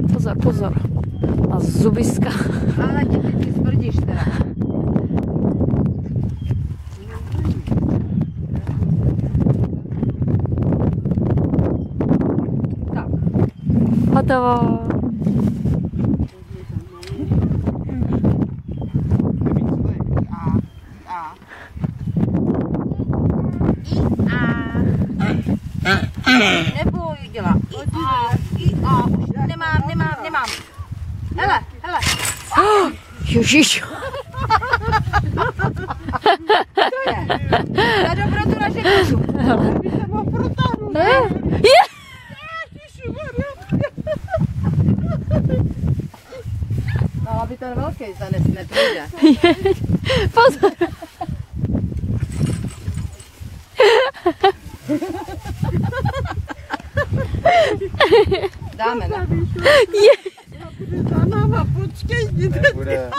Pozor, pozor. A zubiska. Ale ty smrdíš teda. Tak. Hotovo. Neboj, dělá. I-a. Nemám. Hele. Ježiš. To je. Na dobrotu naše kosu. By se mohl protáhnout. Je. No, aby ten velký zanes nepřijde. Pozor. Dáme, ne? Je. Bude za náma, počkej, Nebude.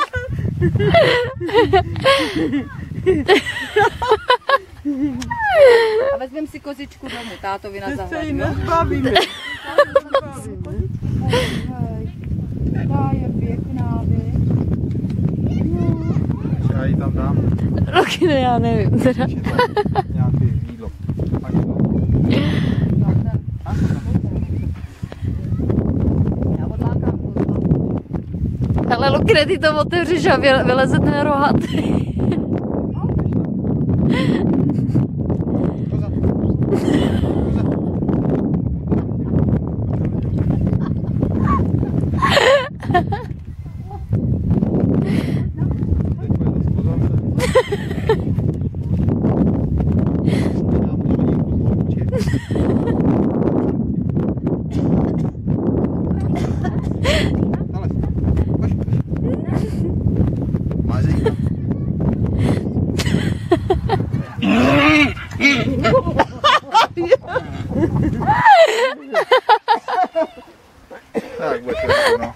A vezmeme si kozičku domů, tátovi na se jí zahradu. nezbavíme. Ta je pěkná, vy. Já ji tam dám. Roky, no já nevím. Teda. Nějaký jídlo. Já odlákám kozu. Ale Lukine, ty to otevřeš a vyleze ten rohatý. Tak, bude to, no.